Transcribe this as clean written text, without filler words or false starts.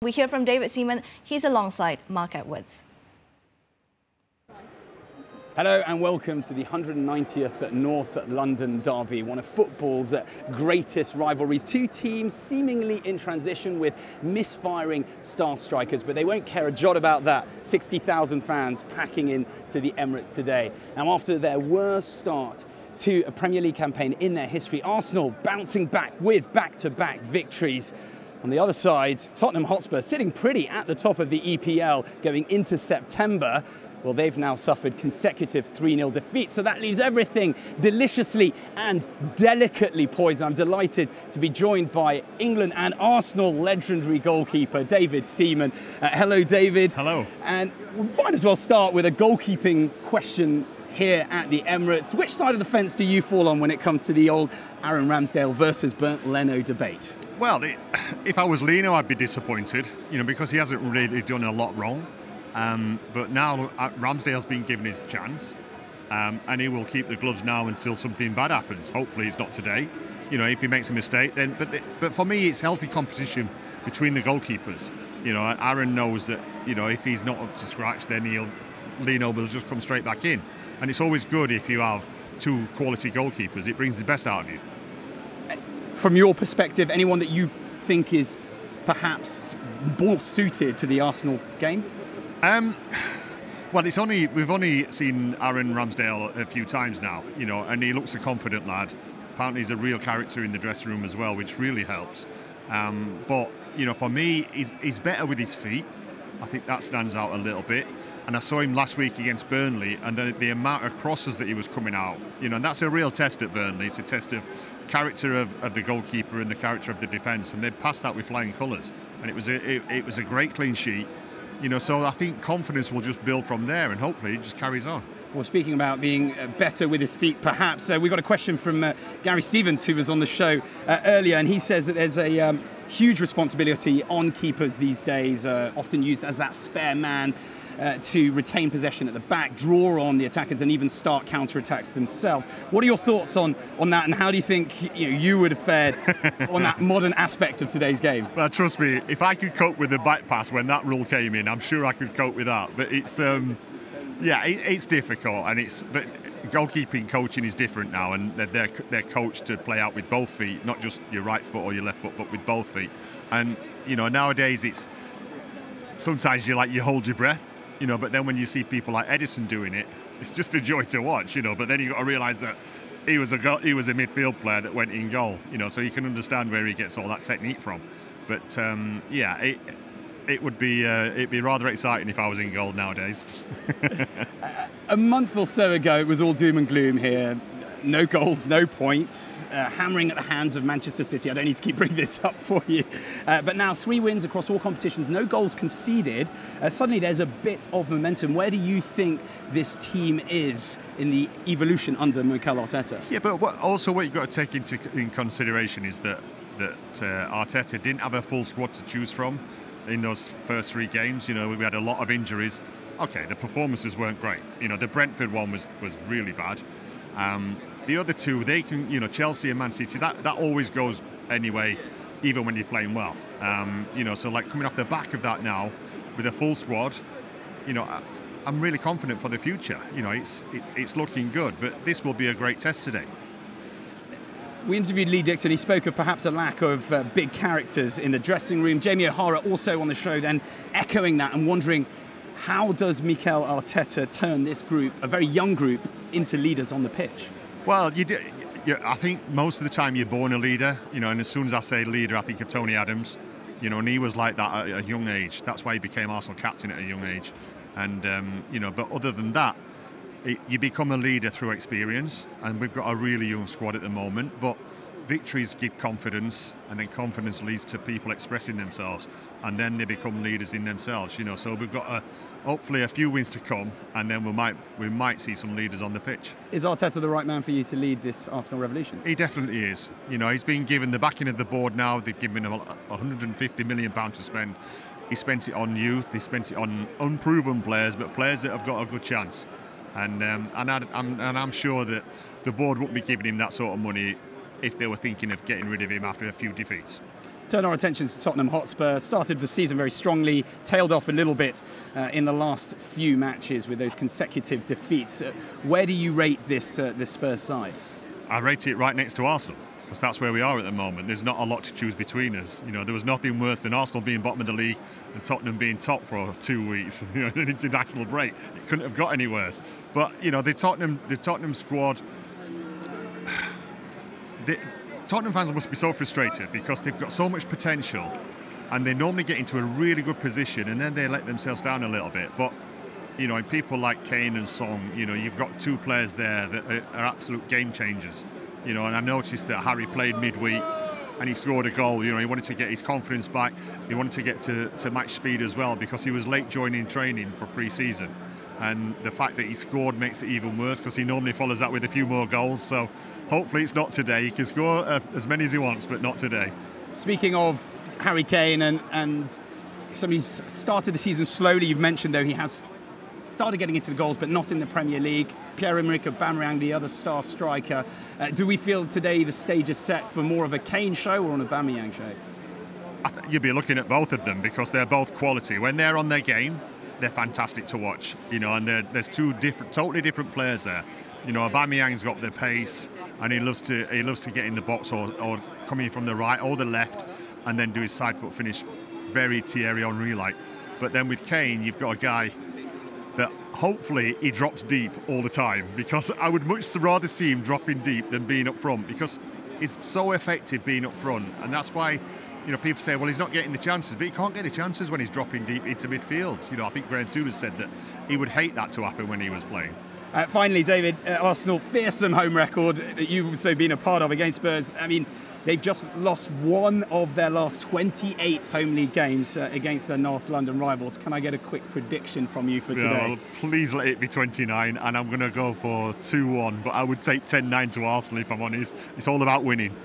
We hear from David Seaman. He's alongside Mark Edwards. Hello and welcome to the 190th North London Derby, one of football's greatest rivalries. Two teams seemingly in transition with misfiring star strikers, but they won't care a jot about that. 60,000 fans packing in to the Emirates today. Now, after their worst start to a Premier League campaign in their history, Arsenal bouncing back with back-to-back victories. On the other side, Tottenham Hotspur sitting pretty at the top of the EPL going into September. Well, they've now suffered consecutive 3-0 defeats, so that leaves everything deliciously and delicately poised. I'm delighted to be joined by England and Arsenal legendary goalkeeper David Seaman. Hello, David. Hello. And we might as well start with a goalkeeping question here at the Emirates. Which side of the fence do you fall on when it comes to the old Aaron Ramsdale versus Bernd Leno debate? Well, if I was Leno, I'd be disappointed, because he hasn't really done a lot wrong. But now Ramsdale's been given his chance, and he will keep the gloves now until something bad happens. Hopefully it's not today. If he makes a mistake, then. But for me, it's healthy competition between the goalkeepers. Aaron knows that if he's not up to scratch, then Leno will just come straight back in. And it's always good if you have two quality goalkeepers. It brings the best out of you. From your perspective, anyone that you think is perhaps more suited to the Arsenal game? Well, we've only seen Aaron Ramsdale a few times now, and he looks a confident lad. Apparently he's a real character in the dressing room as well, which really helps. But for me, he's better with his feet. I think that stands out a little bit. And I saw him last week against Burnley, and the amount of crosses that he was coming out, and that's a real test at Burnley. It's a test of character of the goalkeeper and the character of the defence, and they passed that with flying colours. And it was a great clean sheet. So I think confidence will just build from there, and hopefully it just carries on. Well, speaking about being better with his feet, perhaps, we've got a question from Gary Stevens, who was on the show earlier, and he says that there's a huge responsibility on keepers these days, often used as that spare man to retain possession at the back, draw on the attackers, and even start counter-attacks themselves. What are your thoughts on that, and how do you think you would have fared on that modern aspect of today's game? Well, trust me, if I could cope with the back pass when that rule came in, I'm sure I could cope with that. But it's it's difficult, but goalkeeping coaching is different now, and they're coached to play out with both feet, not just your right foot or your left foot, but with both feet. And nowadays it's sometimes you hold your breath. But then when you see people like Edison doing it, it's just a joy to watch, But then you've got to realise that he was a midfield player that went in goal, So you can understand where he gets all that technique from. But it'd be rather exciting if I was in goal nowadays. A month or so ago, it was all doom and gloom here. No goals, no points, hammering at the hands of Manchester City. I don't need to keep bringing this up for you. But now 3 wins across all competitions, no goals conceded. Suddenly there's a bit of momentum. Where do you think this team is in the evolution under Mikel Arteta? Yeah, but what you've got to take in consideration is that Arteta didn't have a full squad to choose from in those first 3 games. We had a lot of injuries. Okay, the performances weren't great. The Brentford one was really bad. The other two, they can, Chelsea and Man City, that always goes anyway, even when you're playing well. So coming off the back of that now, with a full squad, I'm really confident for the future. It's looking good, but this will be a great test today. We interviewed Lee Dixon. He spoke of perhaps a lack of big characters in the dressing room. Jamie O'Hara also on the show then echoing that and wondering, how does Mikel Arteta turn this group, a very young group, into leaders on the pitch? Well, I think most of the time you're born a leader, and as soon as I say leader, I think of Tony Adams, and he was like that at a young age. That's why he became Arsenal captain at a young age. And, but other than that, you become a leader through experience, and we've got a really young squad at the moment, but victories give confidence, and then confidence leads to people expressing themselves, and then they become leaders in themselves. So we've got hopefully a few wins to come, and then we might see some leaders on the pitch. Is Arteta the right man for you to lead this Arsenal revolution? He definitely is. He's been given the backing of the board now. They've given him £150 million to spend. He spent it on youth. He spent it on unproven players, but players that have got a good chance. And I'm sure that the board won't be giving him that sort of money if they were thinking of getting rid of him after a few defeats. Turn our attention to Tottenham Hotspur. Started the season very strongly, tailed off a little bit in the last few matches with those consecutive defeats. Where do you rate this Spurs side? I rate it right next to Arsenal, because that's where we are at the moment. There's not a lot to choose between us. You know, there was nothing worse than Arsenal being bottom of the league and Tottenham being top for 2 weeks. You know, an international break. It couldn't have got any worse. But you know, the Tottenham squad. Tottenham fans must be so frustrated because they've got so much potential, and they normally get into a really good position, and then they let themselves down a little bit. But you know, in people like Kane and Son, you know, you've got two players there that are absolute game changers. You know, and I noticed that Harry played midweek and he scored a goal. You know, he wanted to get his confidence back. He wanted to get to match speed as well, because he was late joining training for pre-season. And the fact that he scored makes it even worse, because he normally follows that with a few more goals. So hopefully it's not today. He can score as many as he wants, but not today. Speaking of Harry Kane and somebody started the season slowly, you've mentioned, though, he has started getting into the goals, but not in the Premier League. Pierre-Emerick Aubameyang, the other star striker. Do we feel today the stage is set for more of a Kane show or an Aubameyang show? I think you'd be looking at both of them, because they're both quality. When they're on their game, they're fantastic to watch. You know, and there's two totally different players there. You know, Aubameyang's got the pace, and he loves to get in the box or coming from the right or the left, and then do his side foot finish, very Thierry Henry-like. But then with Kane, you've got a guy that hopefully he drops deep all the time, because I would much rather see him dropping deep than being up front, because he's so effective being up front. And that's why, you know, people say, well, he's not getting the chances, but he can't get the chances when he's dropping deep into midfield. You know, I think Graham Souness said that he would hate that to happen when he was playing. Finally, David, Arsenal, fearsome home record that you've also been a part of against Spurs. I mean, they've just lost one of their last 28 home league games against their North London rivals. Can I get a quick prediction from you for today? Yeah, well, please let it be 29, and I'm going to go for 2-1, but I would take 10-9 to Arsenal if I'm honest. It's all about winning.